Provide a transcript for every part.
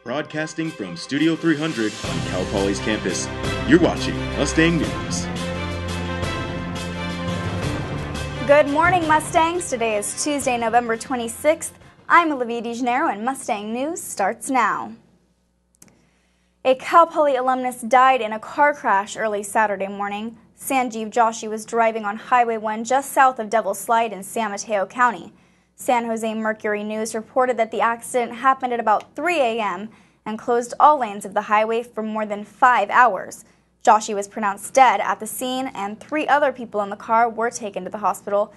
Broadcasting from Studio 300 on Cal Poly's campus, you're watching Mustang News. Good morning, Mustangs. Today is Tuesday, November 26th. I'm Olivia DeGennaro, and Mustang News starts now. A Cal Poly alumnus died in a car crash early Saturday morning. Sanjeev Joshi was driving on Highway 1 just south of Devil's Slide in San Mateo County. San Jose Mercury News reported that the accident happened at about 3 a.m. and closed all lanes of the highway for more than 5 hours. Joshi was pronounced dead at the scene, and 3 other people in the car were taken to the hospital.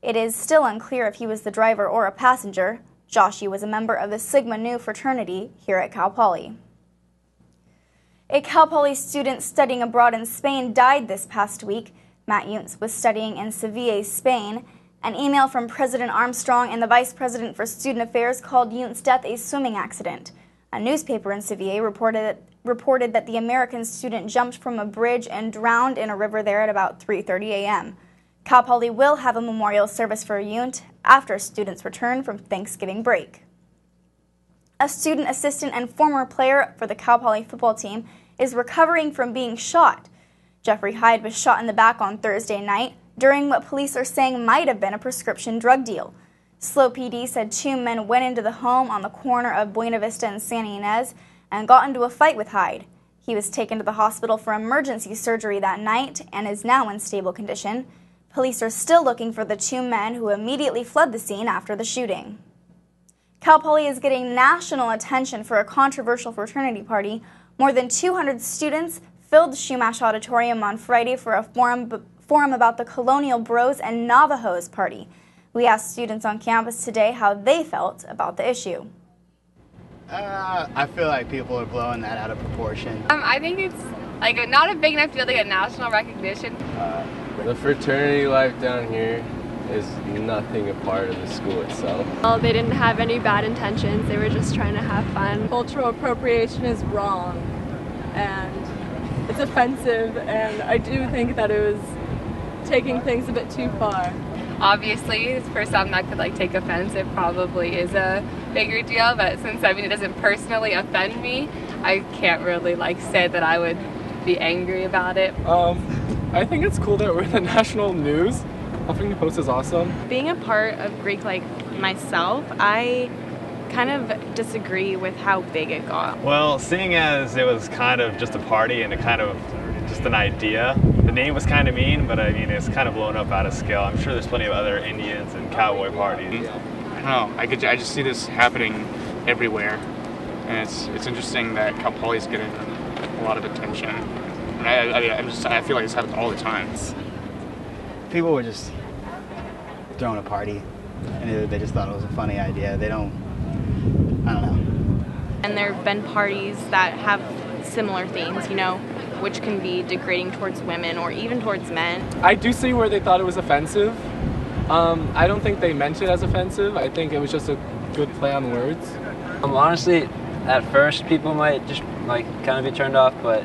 It is still unclear if he was the driver or a passenger. Joshi was a member of the Sigma Nu fraternity here at Cal Poly. A Cal Poly student studying abroad in Spain died this past week. Matt Yuntz was studying in Seville, Spain. An email from President Armstrong and the Vice President for Student Affairs called Yuntz's death a swimming accident. A newspaper in Seville reported that the American student jumped from a bridge and drowned in a river there at about 3:30 a.m. Cal Poly will have a memorial service for Yuntz after students return from Thanksgiving break. A student assistant and former player for the Cal Poly football team is recovering from being shot. Jeffrey Hyde was shot in the back on Thursday night during what police are saying might have been a prescription drug deal. SLO PD said 2 men went into the home on the corner of Buena Vista and Santa Ynez and got into a fight with Hyde. He was taken to the hospital for emergency surgery that night and is now in stable condition. Police are still looking for the 2 men who immediately fled the scene after the shooting. Cal Poly is getting national attention for a controversial fraternity party. More than 200 students filled the Shumash Auditorium on Friday for a forum about the Colonial Bros and Navajos party. We asked students on campus today how they felt about the issue. I feel like people are blowing that out of proportion. I think it's not big enough to get national recognition. The fraternity life down here is nothing a part of the school itself. Well, they didn't have any bad intentions. They were just trying to have fun. Cultural appropriation is wrong and it's offensive, and I do think that it was taking things a bit too far. Obviously, for some that could take offense, it probably is a bigger deal, but since it doesn't personally offend me, I can't really say that I would be angry about it. I think it's cool that we're in the national news. Huffington Post is awesome. Being a part of Greek myself, I kind of disagree with how big it got. Well, seeing as it was kind of just a party and just an idea, the name was kind of mean, but it's kind of blown up out of scale. I'm sure there's plenty of other Indians and cowboy parties. I don't know, I just see this happening everywhere, and it's interesting that Cal Poly's getting a lot of attention. And I feel like this happens all the time. People were just throwing a party, and they just thought it was a funny idea. I don't know. And there have been parties that have similar themes, which can be degrading towards women or even towards men. I do see where they thought it was offensive. I don't think they meant it as offensive. I think it was just a good play on words. Honestly, at first people might just kind of be turned off, but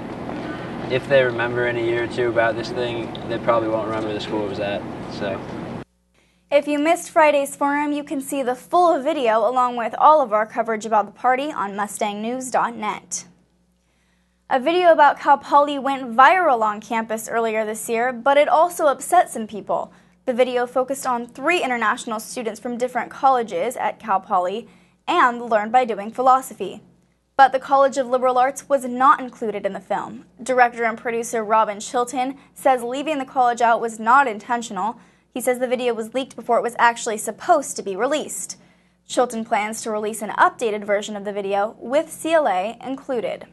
if they remember in a year or two about this thing, they probably won't remember the school it was at. So. If you missed Friday's forum, you can see the full video along with all of our coverage about the party on mustangnews.net. A video about Cal Poly went viral on campus earlier this year, but it also upset some people. The video focused on 3 international students from different colleges at Cal Poly and learned by doing philosophy. But the College of Liberal Arts was not included in the film. Director and producer Robin Chilton says leaving the college out was not intentional. He says the video was leaked before it was actually supposed to be released. Chilton plans to release an updated version of the video with CLA included.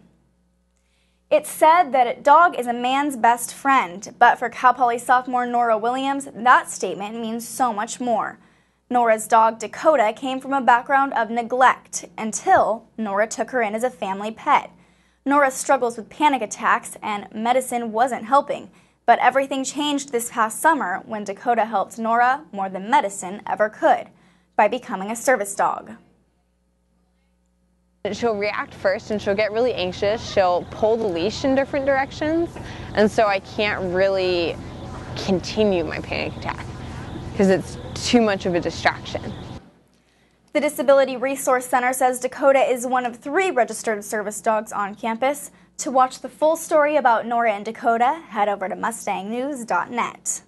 It's said that a dog is a man's best friend, but for Cal Poly sophomore Nora Williams, that statement means so much more. Nora's dog, Dakota, came from a background of neglect until Nora took her in as a family pet. Nora struggles with panic attacks, and medicine wasn't helping. But everything changed this past summer when Dakota helped Nora more than medicine ever could, by becoming a service dog. She'll react first and she'll get really anxious. She'll pull the leash in different directions, and so I can't really continue my panic attack because it's too much of a distraction. The Disability Resource Center says Dakota is one of 3 registered service dogs on campus. To watch the full story about Nora and Dakota, head over to mustangnews.net.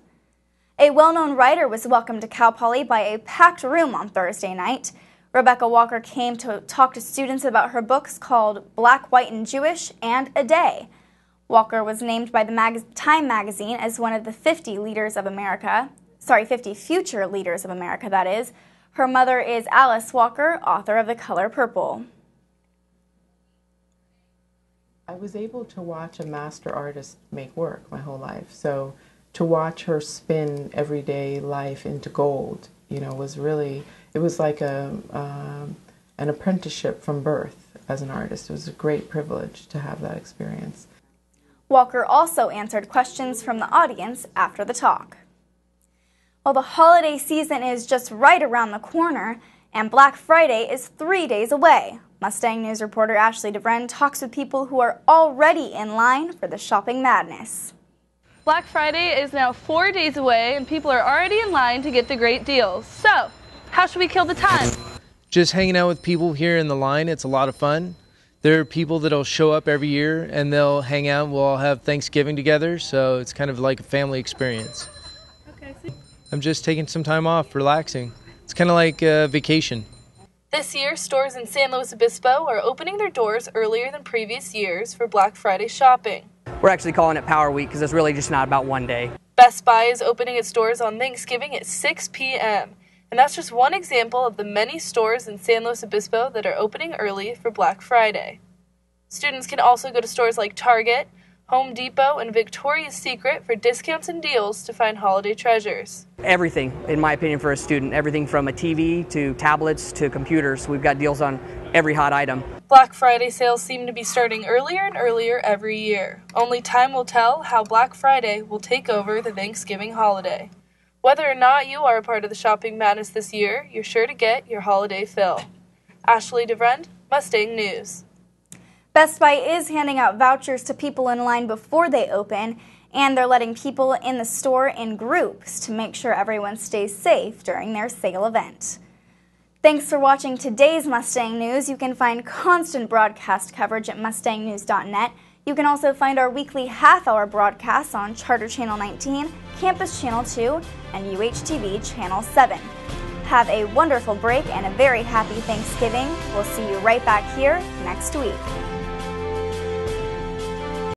A well-known writer was welcomed to Cal Poly by a packed room on Thursday night. Rebecca Walker came to talk to students about her books called Black, White, and Jewish and A Day. Walker was named by the Time magazine as one of the 50 leaders of America. 50 future leaders of America, that is. Her mother is Alice Walker, author of The Color Purple. I was able to watch a master artist make work my whole life. So to watch her spin everyday life into gold, was really, it was like an apprenticeship from birth as an artist. It was a great privilege to have that experience. Walker also answered questions from the audience after the talk. Well, the holiday season is just right around the corner, and Black Friday is 3 days away. Mustang News reporter Ashley DeVren talks with people who are already in line for the shopping madness. Black Friday is now 4 days away, and people are already in line to get the great deals. So, how should we kill the time? Just hanging out with people here in the line, it's a lot of fun. There are people that'll show up every year, and they'll hang out. We'll all have Thanksgiving together, so it's kind of like a family experience. I'm just taking some time off, relaxing. It's kind of like a vacation. This year, stores in San Luis Obispo are opening their doors earlier than previous years for Black Friday shopping. We're actually calling it Power Week because it's really just not about one day. Best Buy is opening its doors on Thanksgiving at 6 p.m. And that's just one example of the many stores in San Luis Obispo that are opening early for Black Friday. Students can also go to stores like Target, Home Depot, and Victoria's Secret for discounts and deals to find holiday treasures. Everything, in my opinion, for a student. Everything from a TV to tablets to computers. We've got deals on every hot item. Black Friday sales seem to be starting earlier and earlier every year. Only time will tell how Black Friday will take over the Thanksgiving holiday. Whether or not you are a part of the shopping madness this year, you're sure to get your holiday fill. Ashley DeVren, Mustang News. Best Buy is handing out vouchers to people in line before they open, and they're letting people in the store in groups to make sure everyone stays safe during their sale event. Thanks for watching today's Mustang News. You can find constant broadcast coverage at mustangnews.net. You can also find our weekly half-hour broadcasts on Charter Channel 19, Campus Channel 2, and UHTV Channel 7. Have a wonderful break and a very happy Thanksgiving. We'll see you right back here next week.